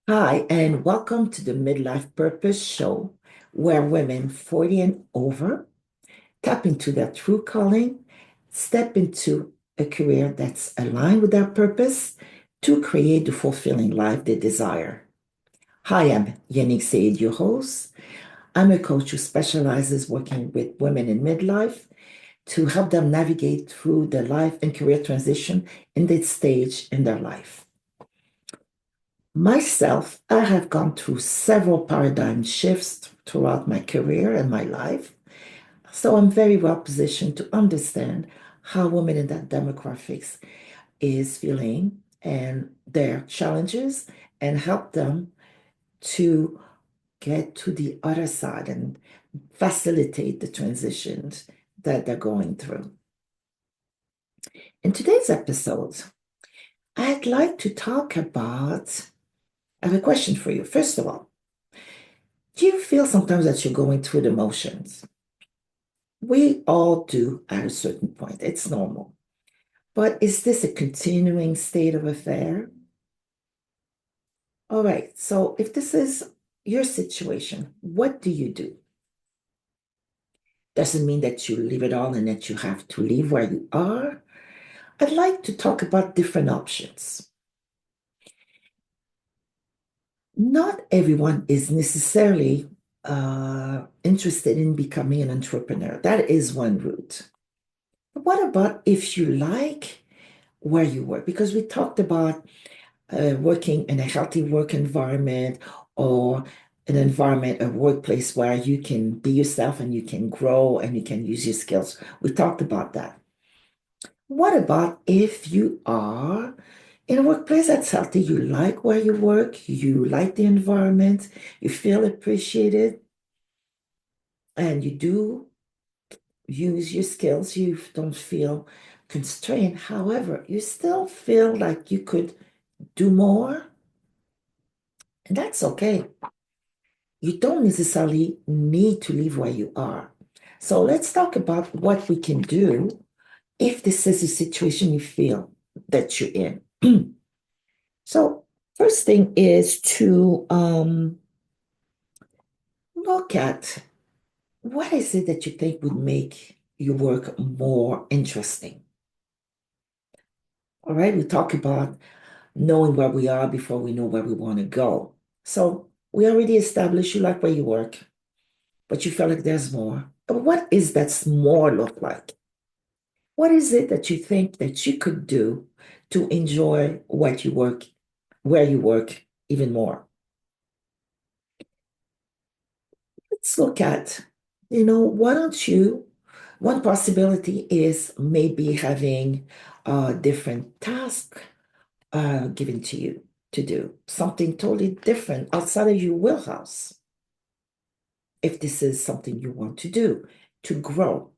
Hi, and welcome to the Midlife Purpose Show, where women 40 and over tap into their true calling, step into a career that's aligned with their purpose to create the fulfilling life they desire. Hi, I'm Yannick Said, your host. I'm a coach who specializes working with women in midlife to help them navigate through the life and career transition in this stage in their life. Myself, I have gone through several paradigm shifts throughout my career and my life, so I'm very well positioned to understand how women in that demographics is feeling and their challenges and help them to get to the other side and facilitate the transitions that they're going through. In today's episode, I'd like to talk about, I have a question for you. First of all, do you feel sometimes that you're going through the motions? We all do at a certain point. It's normal. But is this a continuing state of affair? All right. So if this is your situation, what do you do? Doesn't mean that you leave it all and that you have to leave where you are. I'd like to talk about different options. Not everyone is necessarily interested in becoming an entrepreneur. That is one route. But what about if you like where you work? Because we talked about working in a healthy work environment or an environment, a workplace where you can be yourself and you can grow and you can use your skills. We talked about that. What about if you are in a workplace that's healthy? You like where you work, you like the environment, you feel appreciated, and you do use your skills. You don't feel constrained. However, you still feel like you could do more, and that's okay. You don't necessarily need to live where you are. So let's talk about what we can do if this is a situation you feel that you're in. So first thing is to look at what is it that you think would make your work more interesting. All right, we talk about knowing where we are before we know where we want to go. So we already established you like where you work, but you feel like there's more. But what is that more look like? What is it that you think that you could do to enjoy what you work, where you work even more? Let's look at, why don't you, one possibility is maybe having a different task given to you to do, something totally different outside of your wheelhouse. If this is something you want to do to grow,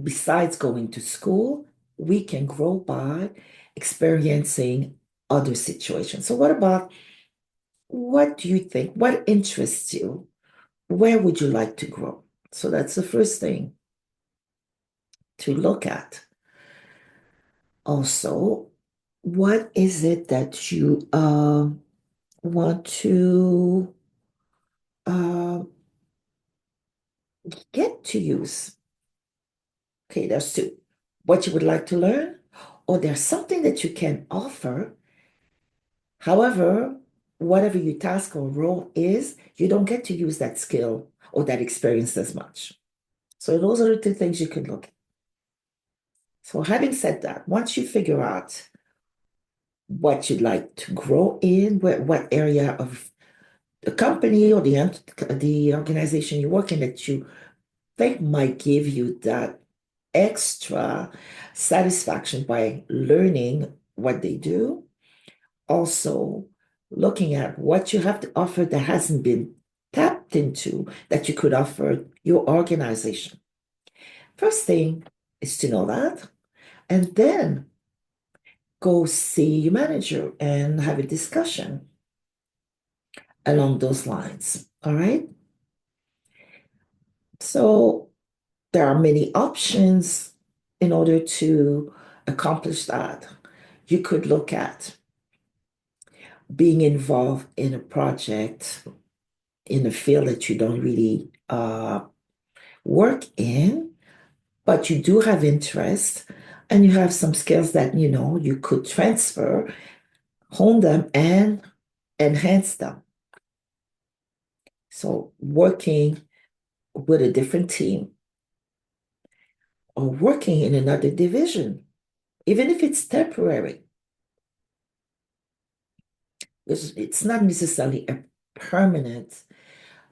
besides going to school, we can grow by experiencing other situations. So, what do you think? What interests you? Where would you like to grow? So, that's the first thing to look at. Also, what is it that you want to uh, get to use? Okay, there's two. What you would like to learn, or there's something that you can offer. However, whatever your task or role is, you don't get to use that skill or that experience as much. So those are the two things you can look at. So having said that, once you figure out what you'd like to grow in, what area of the company or the organization you work in that you think might give you that extra satisfaction by learning what they do, also looking at what you have to offer that hasn't been tapped into that you could offer your organization. First thing is to know that, and then go see your manager and have a discussion along those lines. All right. So there are many options in order to accomplish that. You could look at being involved in a project in a field that you don't really work in, but you do have interest and you have some skills that you could transfer, hone them, and enhance them. So working with a different team or working in another division, even if it's temporary, it's not necessarily a permanent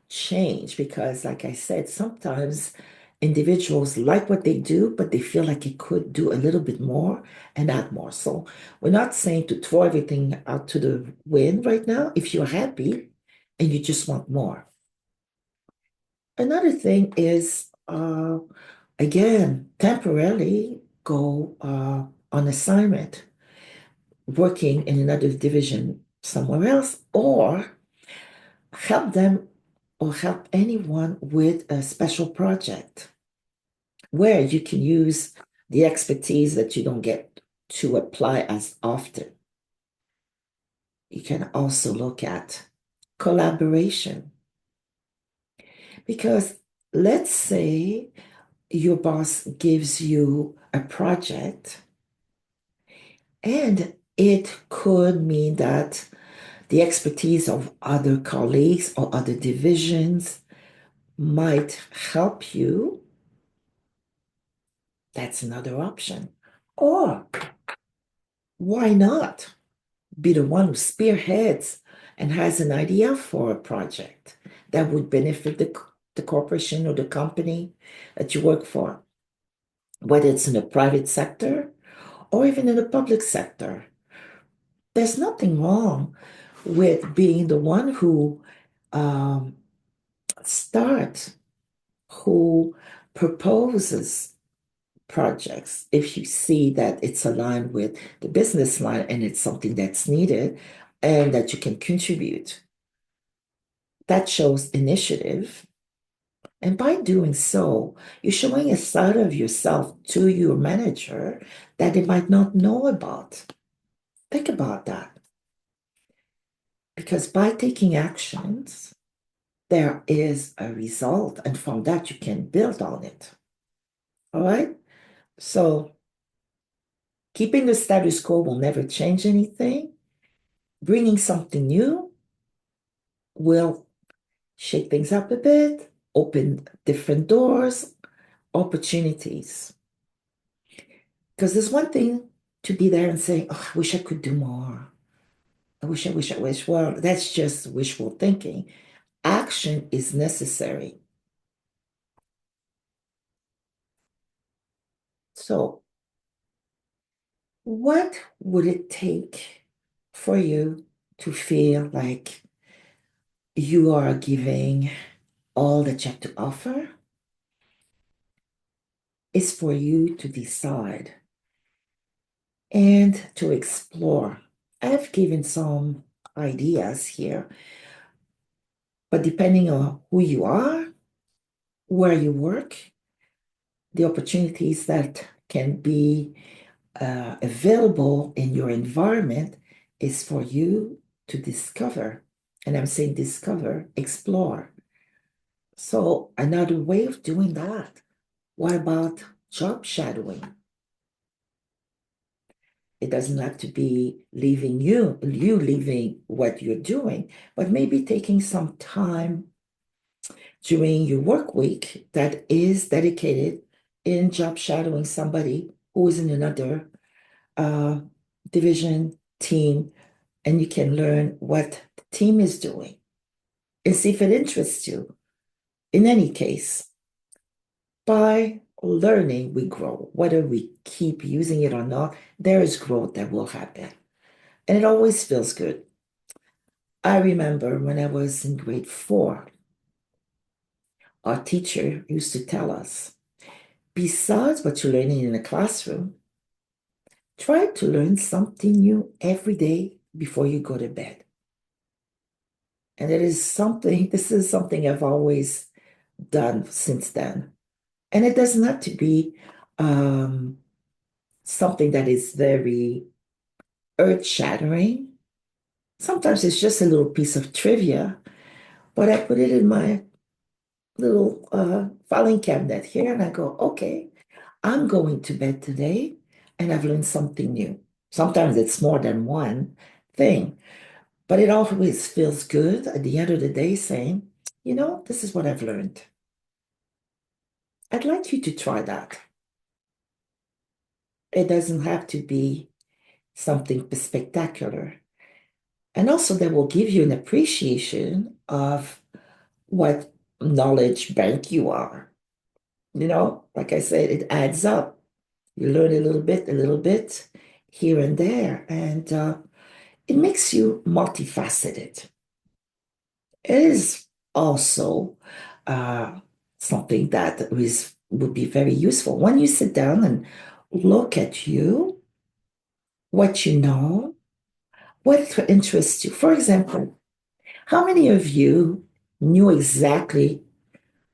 change because, like I said, sometimes individuals like what they do, but they feel like it could do a little bit more and add more. So we're not saying to throw everything out to the wind right now if you're happy and you just want more. Another thing is, again, temporarily go on assignment, working in another division somewhere else, or help them or help anyone with a special project where you can use the expertise that you don't get to apply as often. You can also look at collaboration because let's say your boss gives you a project and it could mean that the expertise of other colleagues or other divisions might help you. That's another option. Or why not be the one who spearheads and has an idea for a project that would benefit the corporation or the company that you work for, whether it's in the private sector or even in the public sector. There's nothing wrong with being the one who um, starts, who proposes projects if you see that it's aligned with the business line and it's something that's needed and that you can contribute. That shows initiative. And by doing so, you're showing a side of yourself to your manager that they might not know about. Think about that. Because by taking actions, there is a result, and from that, you can build on it. All right? So, keeping the status quo will never change anything. Bringing something new will shake things up a bit, open different doors, opportunities. Because there's one thing to be there and say, oh, I wish I could do more. I wish, I wish, I wish. Well, that's just wishful thinking. Action is necessary. So, what would it take for you to feel like you are giving all that you have to offer? Is for you to decide and to explore. I've given some ideas here, but depending on who you are, where you work, the opportunities that can be available in your environment is for you to discover. And I'm saying discover, explore. So, another way of doing that, what about job shadowing? It doesn't have to be leaving you leaving what you're doing, but maybe taking some time during your work week that is dedicated in job shadowing somebody who is in another uh, division team, and you can learn what the team is doing and see if it interests you. In any case, by learning, we grow. Whether we keep using it or not, there is growth that will happen. And it always feels good. I remember when I was in grade 4, our teacher used to tell us, besides what you're learning in the classroom, try to learn something new every day before you go to bed. And this is something I've always done since then. And it doesn't have to be um, something that is very earth-shattering. Sometimes it's just a little piece of trivia, but I put it in my little filing cabinet here and I go, okay, I'm going to bed today and I've learned something new. Sometimes it's more than one thing, but it always feels good at the end of the day saying, this is what I've learned. I'd like you to try that. It doesn't have to be something spectacular. And also, that will give you an appreciation of what knowledge bank you are. Like I said, it adds up. You learn a little bit here and there, and it makes you multifaceted. It is also uh, something that would be very useful when you sit down and look at you, what you know, what interests you. For example, how many of you knew exactly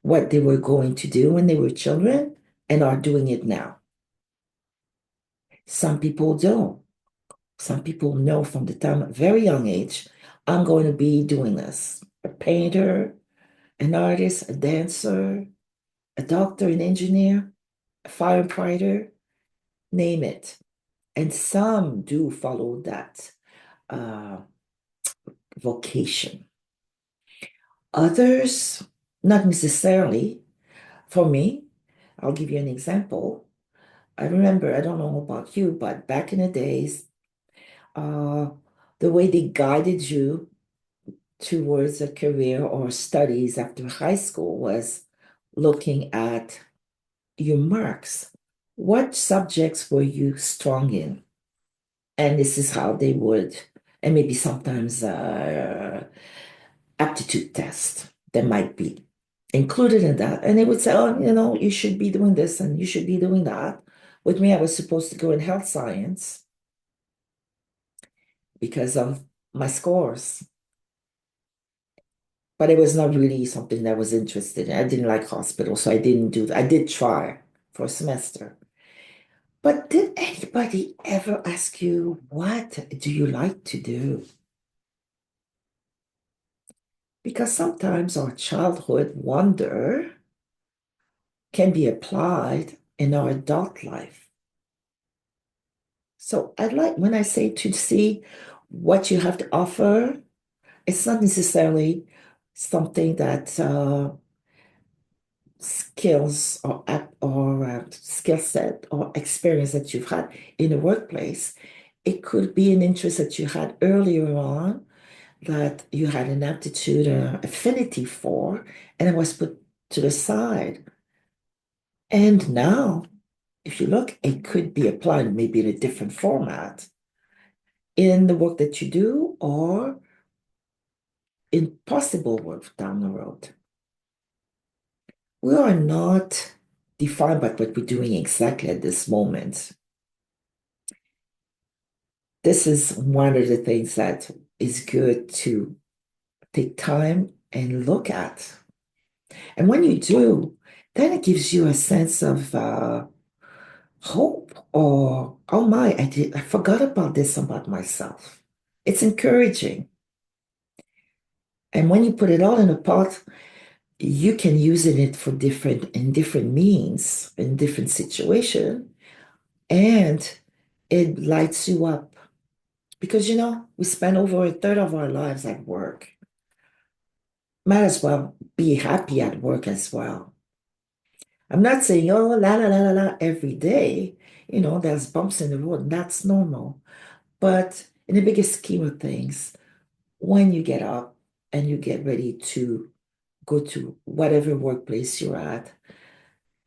what they were going to do when they were children and are doing it now? Some people don't. Some people know from the time a very young age, I'm going to be doing this. A painter, an artist, a dancer, a doctor, an engineer, a firefighter, name it. And some do follow that uh, vocation. Others, not necessarily. For me, I'll give you an example. I remember, I don't know about you, but back in the days, uh, the way they guided you towards a career or studies after high school was looking at your marks. What subjects were you strong in? And this is how they would, and maybe sometimes aptitude test that might be included in that. And they would say, oh, you should be doing this and you should be doing that. With me, I was supposed to go in health science because of my scores. But it was not really something that I was interested in. I didn't like hospital, so I didn't do that. I did try for a semester. But did anybody ever ask you, what do you like to do? Because sometimes our childhood wonder can be applied in our adult life. So I'd like, when I say to see what you have to offer, it's not necessarily something that skills or skill set or experience that you've had in the workplace. It could be an interest that you had earlier on that you had an aptitude or affinity for, and it was put to the side. And now, if you look, it could be applied maybe in a different format in the work that you do or in possible work down the road. We are not defined by what we're doing exactly at this moment. This is one of the things that is good to take time and look at. And when you do, then it gives you a sense of hope or, oh my, I forgot about this about myself. It's encouraging. And when you put it all in a pot, you can use it for different means, in different situation, and it lights you up. Because we spend over a third of our lives at work. Might as well be happy at work as well. I'm not saying, oh, la la la la la every day. There's bumps in the road. That's normal. But in the bigger scheme of things, when you get up and you get ready to go to whatever workplace you're at,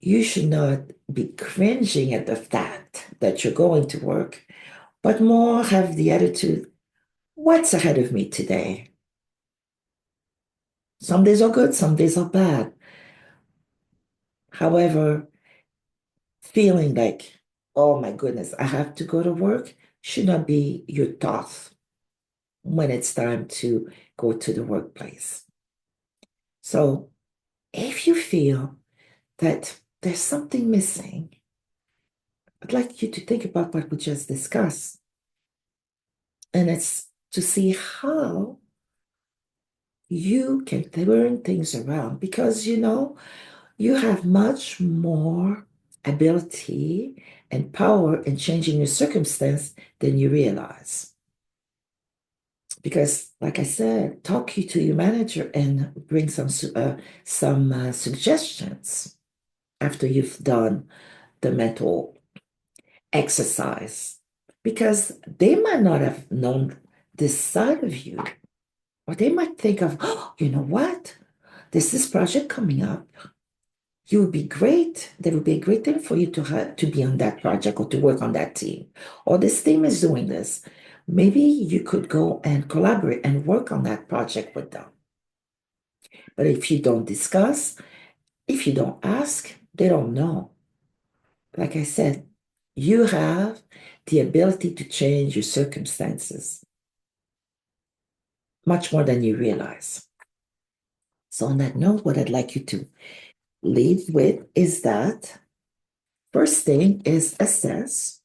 you should not be cringing at the fact that you're going to work, but more have the attitude, what's ahead of me today? Some days are good, some days are bad. However, feeling like, oh my goodness, I have to go to work should not be your thought when it's time to go to the workplace. So if you feel that there's something missing, I'd like you to think about what we just discussed. And it's to see how you can turn things around because you have much more ability and power in changing your circumstance than you realize. Because, like I said, talk you to your manager and bring some suggestions after you've done the mental exercise. Because they might not have known this side of you, or they might think of, oh, you know what? There's this project coming up. You would be great. There would be a great thing for you to be on that project or to work on that team. Or this team is doing this. Maybe you could go and collaborate and work on that project with them. But if you don't discuss, if you don't ask, they don't know. Like I said, you have the ability to change your circumstances much more than you realize. So, on that note, what I'd like you to leave with is that first thing is assess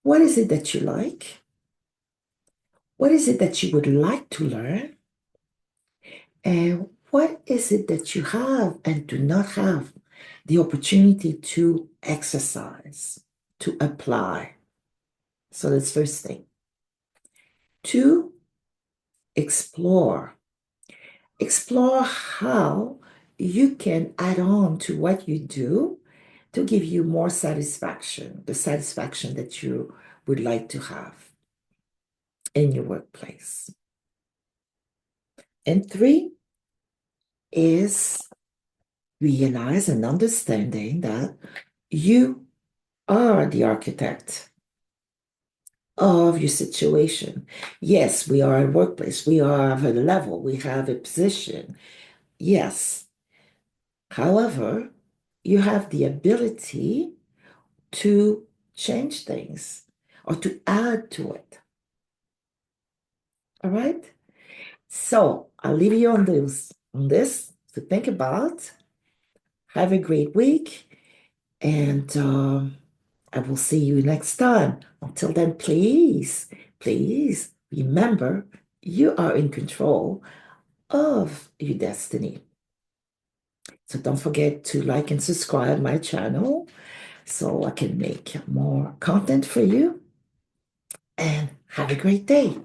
what is it that you like? What is it that you would like to learn? And what is it that you have and do not have the opportunity to exercise, to apply? So that's first thing. Two, explore. Explore how you can add on to what you do to give you more satisfaction, the satisfaction that you would like to have in your workplace. And three is realize and understanding that you are the architect of your situation. Yes, we are a workplace. We are at a level. We have a position. Yes. However, you have the ability to change things or to add to it. All right? So I'll leave you on this to think about. Have a great week, and I will see you next time. Until then, please remember you are in control of your destiny. So don't forget to like and subscribe my channel so I can make more content for you. And have a great day.